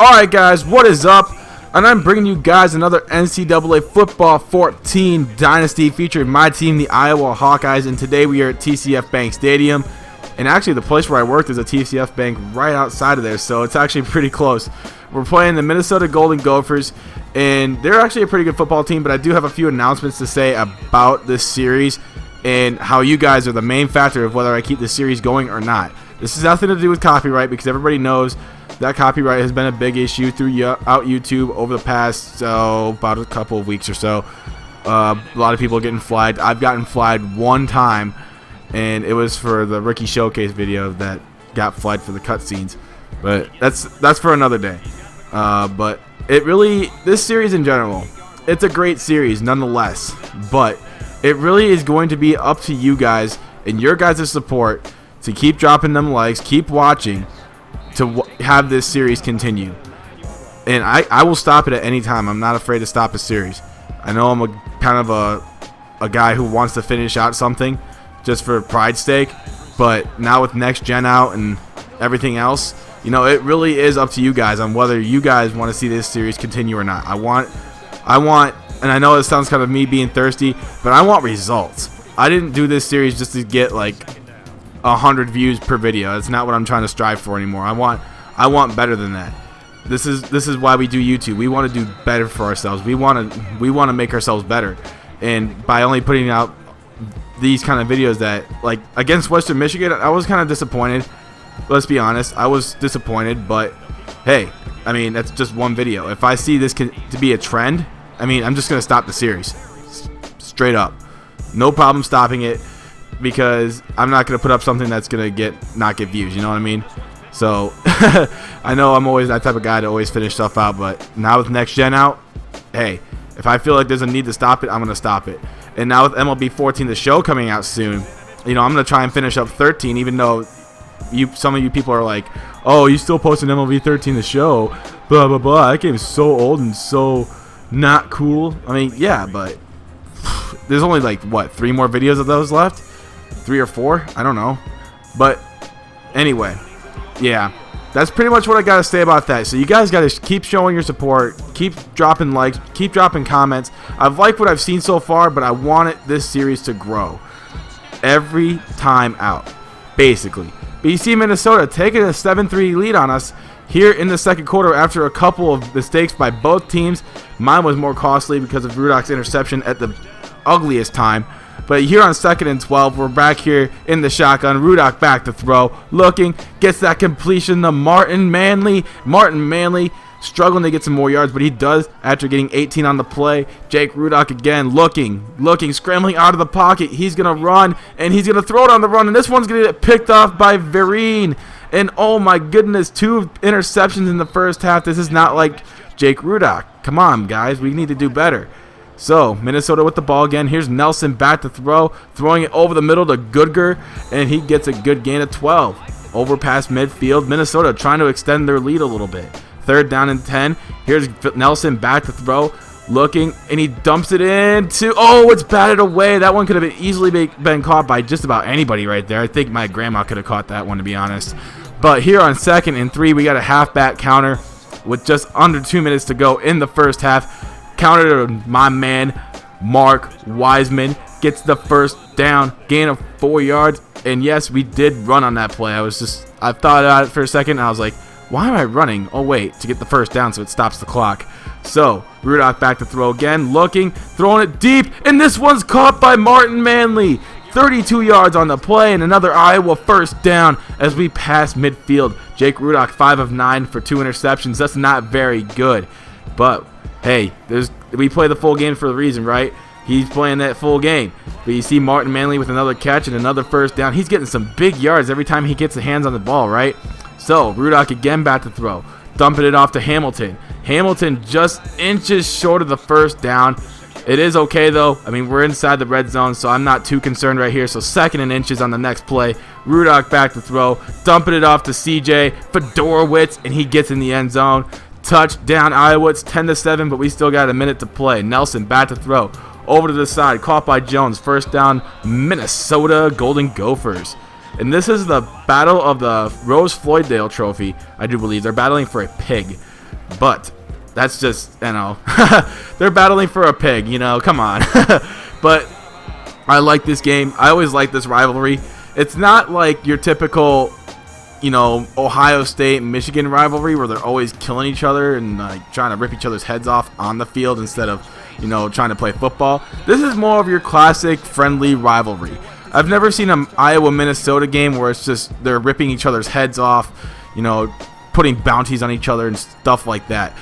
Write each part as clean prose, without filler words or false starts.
Alright guys, what is up? And I'm bringing you guys another NCAA Football 14 Dynasty featuring my team, the Iowa Hawkeyes, and today we are at TCF Bank Stadium. And actually the place where I worked is a TCF Bank right outside of there, so it's actually pretty close. We're playing the Minnesota Golden Gophers, and they're actually a pretty good football team, but I do have a few announcements to say about this series and how you guys are the main factor of whether I keep this series going or not. This has nothing to do with copyright because everybody knows that copyright has been a big issue throughout YouTube over the past about a couple of weeks or so. A lot of people are getting flagged. I've gotten flagged one time, and it was for the rookie showcase video that got flagged for the cutscenes. But that's for another day. But this series in general, it's a great series nonetheless. But it really is going to be up to you guys and your guys' support to keep dropping them likes, keep watching, to have this series continue. And I will stop it at any time. I'm not afraid to stop a series. I know I'm kind of a guy who wants to finish out something just for pride's sake, but now with next gen out and everything else, you know, it really is up to you guys on whether you guys want to see this series continue or not. I want, and I know it sounds kind of me being thirsty, but I want results. I didn't do this series just to get like 100 views per video. That's not what I'm trying to strive for anymore. I want better than that. This is why we do YouTube. We want to do better for ourselves. We want to make ourselves better. And by only putting out these kind of videos that, like against Western Michigan, I was kind of disappointed. Let's be honest. I was disappointed, but hey, I mean, that's just one video. If I see this to be a trend, I mean, I'm just going to stop the series. Straight up. No problem stopping it, because I'm not going to put up something that's going to not get views, you know what I mean? So, I know I'm always that type of guy to always finish stuff out, but now with next gen out, hey, if I feel like there's a need to stop it, I'm going to stop it. And now with MLB 14, the show coming out soon, you know, I'm going to try and finish up 13, even though some of you people are like, oh, you still posting MLB 13 the show, blah, blah, blah. That game's so old and so not cool. I mean, yeah, but there's only like, what, 3 more videos of those left? 3 or 4? I don't know. But anyway, yeah, that's pretty much what I got to say about that. So you guys got to keep showing your support, keep dropping likes, keep dropping comments. I've liked what I've seen so far, but I wanted this series to grow every time out, basically. But you see Minnesota taking a 7-3 lead on us here in the second quarter after a couple of mistakes by both teams. Mine was more costly because of Rudock's interception at the ugliest time. But here on 2nd and 12, we're back here in the shotgun. Rudock back to throw. Looking, gets that completion to Martin Manley. Martin Manley struggling to get some more yards, but he does after getting 18 on the play. Jake Rudock again looking, scrambling out of the pocket. He's going to run, and he's going to throw it on the run, and this one's going to get picked off by Vereen. And oh my goodness, 2 interceptions in the first half. This is not like Jake Rudock. Come on, guys. We need to do better. So, Minnesota with the ball again. Here's Nelson back to throw. Throwing it over the middle to Goodger, and he gets a good gain of 12. Over past midfield. Minnesota trying to extend their lead a little bit. 3rd down and 10. Here's Nelson back to throw. Looking, and he dumps it into... Oh, it's batted away. That one could have easily been caught by just about anybody right there. I think my grandma could have caught that one, to be honest. But here on 2nd and 3, we got a halfback counter with just under 2 minutes to go in the first half. Counter to my man, Mark Wiseman. Gets the first down, gain of 4 yards. And yes, we did run on that play. I thought about it for a second, and I was like, why am I running? Oh, wait, to get the first down so it stops the clock. So, Rudock back to throw again. Looking, throwing it deep, and this one's caught by Martin Manley. 32 yards on the play, and another Iowa first down as we pass midfield. Jake Rudock, 5 of 9 for 2 interceptions. That's not very good. But hey, we play the full game for a reason, right? He's playing that full game. But you see Martin Manley with another catch and another first down. He's getting some big yards every time he gets his hands on the ball, right? So, Rudock again back to throw. Dumping it off to Hamilton. Hamilton just inches short of the first down. It is okay, though. I mean, we're inside the red zone, so I'm not too concerned right here. So, 2nd and inches on the next play. Rudock back to throw. Dumping it off to CJ Fedorowicz, and he gets in the end zone. Touchdown, Iowa. It's 10-7, but we still got a minute to play. Nelson back to throw. Over to the side. Caught by Jones. First down, Minnesota Golden Gophers. And this is the battle of the Rose Floydale Trophy, I do believe. They're battling for a pig. But that's just, they're battling for a pig, come on. But I like this game. I always like this rivalry. It's not like your typical, Ohio State and Michigan rivalry where they're always killing each other and trying to rip each other's heads off on the field instead of, trying to play football. This is more of your classic friendly rivalry. I've never seen an Iowa-Minnesota game where it's just they're ripping each other's heads off, putting bounties on each other and stuff like that.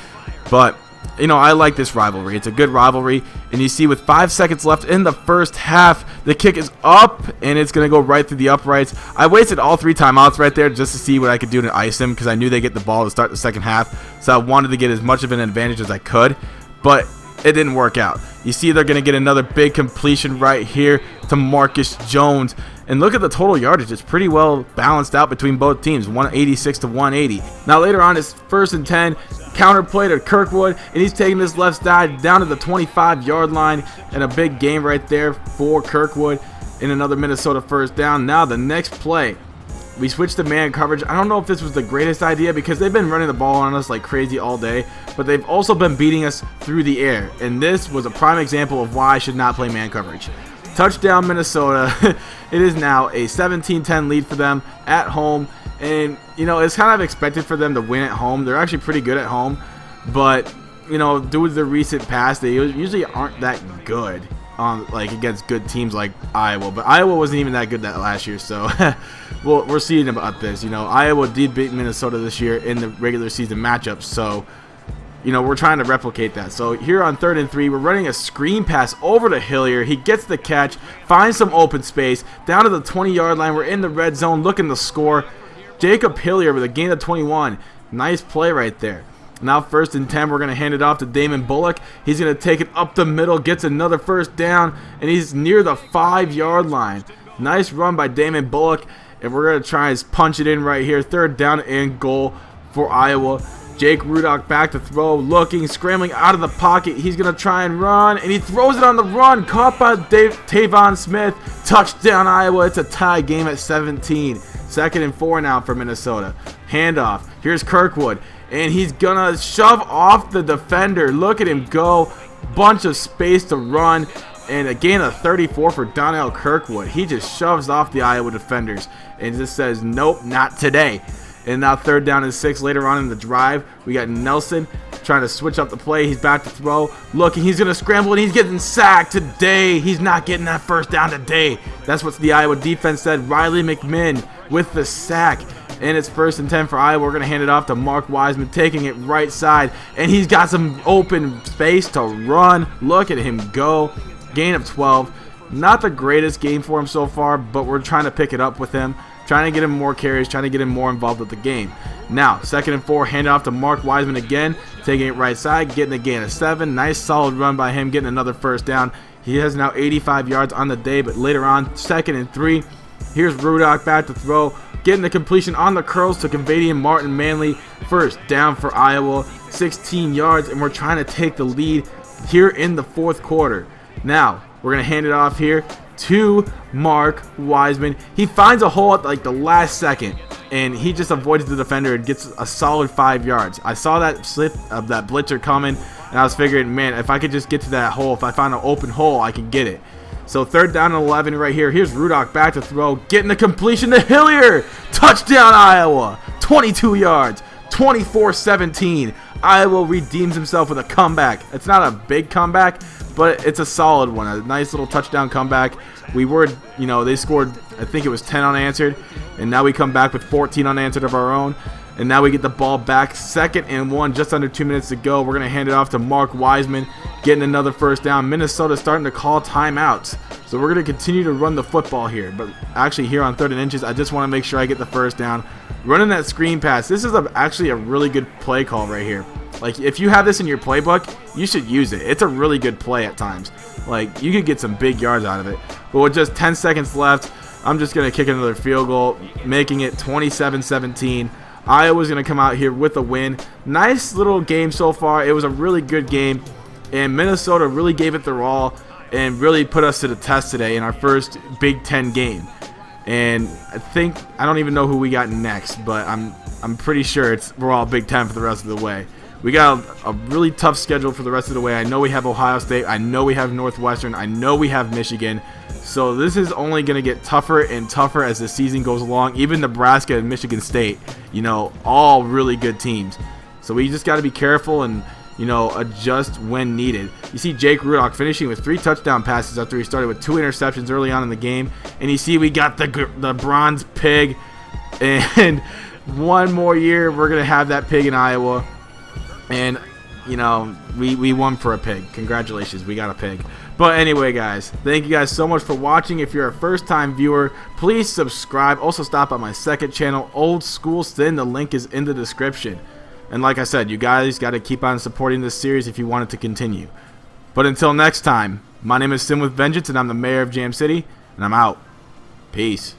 But, I like this rivalry. It's a good rivalry. And you see with 5 seconds left in the first half, the kick is up, and it's going to go right through the uprights. I wasted all 3 timeouts right there just to see what I could do to ice them because I knew they'd get the ball to start the second half. So I wanted to get as much of an advantage as I could. But it didn't work out. You see they're going to get another big completion right here to Marcus Jones. And look at the total yardage. It's pretty well balanced out between both teams, 186 to 180. Now later on, it's 1st and 10. Counter play to Kirkwood, and he's taking this left side down to the 25-yard line. And a big game right there for Kirkwood in another Minnesota first down. Now the next play, we switched to man coverage. I don't know if this was the greatest idea because they've been running the ball on us like crazy all day, but they've also been beating us through the air. And this was a prime example of why I should not play man coverage. Touchdown Minnesota. It is now a 17-10 lead for them at home. And, it's kind of expected for them to win at home. They're actually pretty good at home. But, due to the recent past, they usually aren't that good against good teams like Iowa. But Iowa wasn't even that good that last year. So, we're seeing about this. Iowa did beat Minnesota this year in the regular season matchups. So, we're trying to replicate that. So here on 3rd and 3, we're running a screen pass over to Hillier. He gets the catch, finds some open space, down to the 20-yard line. We're in the red zone looking to score. Jacob Hillier with a gain of 21. Nice play right there. Now 1st and 10, we're going to hand it off to Damon Bullock. He's going to take it up the middle, gets another first down, and he's near the 5-yard line. Nice run by Damon Bullock, and we're going to try and punch it in right here. 3rd down and goal for Iowa. Jake Rudock back to throw, looking, scrambling out of the pocket. He's going to try and run, and he throws it on the run. Caught by Tavon Smith. Touchdown, Iowa. It's a tie game at 17. 2nd and 4 now for Minnesota. Handoff. Here's Kirkwood, and he's going to shove off the defender. Look at him go. Bunch of space to run, and a gain of 34 for Donnell Kirkwood. He just shoves off the Iowa defenders and just says, nope, not today. And now 3rd down and 6 later on in the drive. We got Nelson trying to switch up the play. He's back to throw. Looking, he's going to scramble, and he's getting sacked today. He's not getting that first down today. That's what the Iowa defense said. Riley McMinn with the sack. And it's 1st and 10 for Iowa. We're going to hand it off to Mark Wiseman, taking it right side. And he's got some open space to run. Look at him go. Gain of 12. Not the greatest game for him so far, but we're trying to pick it up with him. Trying to get him more carries, trying to get him more involved with the game. Now, 2nd and 4, hand it off to Mark Wiseman again, taking it right side, getting a gain of 7. Nice solid run by him, getting another first down. He has now 85 yards on the day, but later on, 2nd and 3, here's Rudock back to throw, getting the completion on the curls to Convadian Martin Manley. First down for Iowa, 16 yards, and we're trying to take the lead here in the 4th quarter. Now, we're going to hand it off here to Mark Wiseman. He finds a hole at the last second, and he just avoids the defender and gets a solid 5 yards. I saw that slip of that blitzer coming, and I was figuring, man, if I could just get to that hole, if I find an open hole, I can get it. So 3rd down and 11 right here. Here's Rudock back to throw, getting the completion to Hillier. Touchdown, Iowa. 22 yards, 24-17. Iowa redeems himself with a comeback. It's not a big comeback, but it's a solid one. A nice little touchdown comeback. We were, they scored, I think it was 10 unanswered, and now we come back with 14 unanswered of our own. And now we get the ball back. 2nd and 1, just under 2 minutes to go. We're going to hand it off to Mark Wiseman, getting another first down. Minnesota starting to call timeouts. So we're going to continue to run the football here. But actually here on 3rd and inches, I just want to make sure I get the first down. Running that screen pass. This is actually a really good play call right here. If you have this in your playbook, you should use it. It's a really good play at times. You could get some big yards out of it. But with just 10 seconds left, I'm just going to kick another field goal, making it 27-17. Iowa's going to come out here with a win. Nice little game so far. It was a really good game, and Minnesota really gave it their all and really put us to the test today in our first Big Ten game. And I don't even know who we got next, but I'm pretty sure we're all Big Ten for the rest of the way. We got a really tough schedule for the rest of the way. I know we have Ohio State. I know we have Northwestern. I know we have Michigan. So this is only going to get tougher and tougher as the season goes along. Even Nebraska and Michigan State, all really good teams. So we just got to be careful and, adjust when needed. You see Jake Rudock finishing with 3 touchdown passes after he started with 2 interceptions early on in the game. And you see we got the bronze pig. And one more year, we're going to have that pig in Iowa. And, we won for a pig. Congratulations, we got a pig. But anyway, guys, thank you guys so much for watching. If you're a first-time viewer, please subscribe. Also, stop by my second channel, Old School Sin. The link is in the description. And like I said, you guys got to keep on supporting this series if you want it to continue. But until next time, my name is Sin with Vengeance, and I'm the mayor of Jam City, and I'm out. Peace.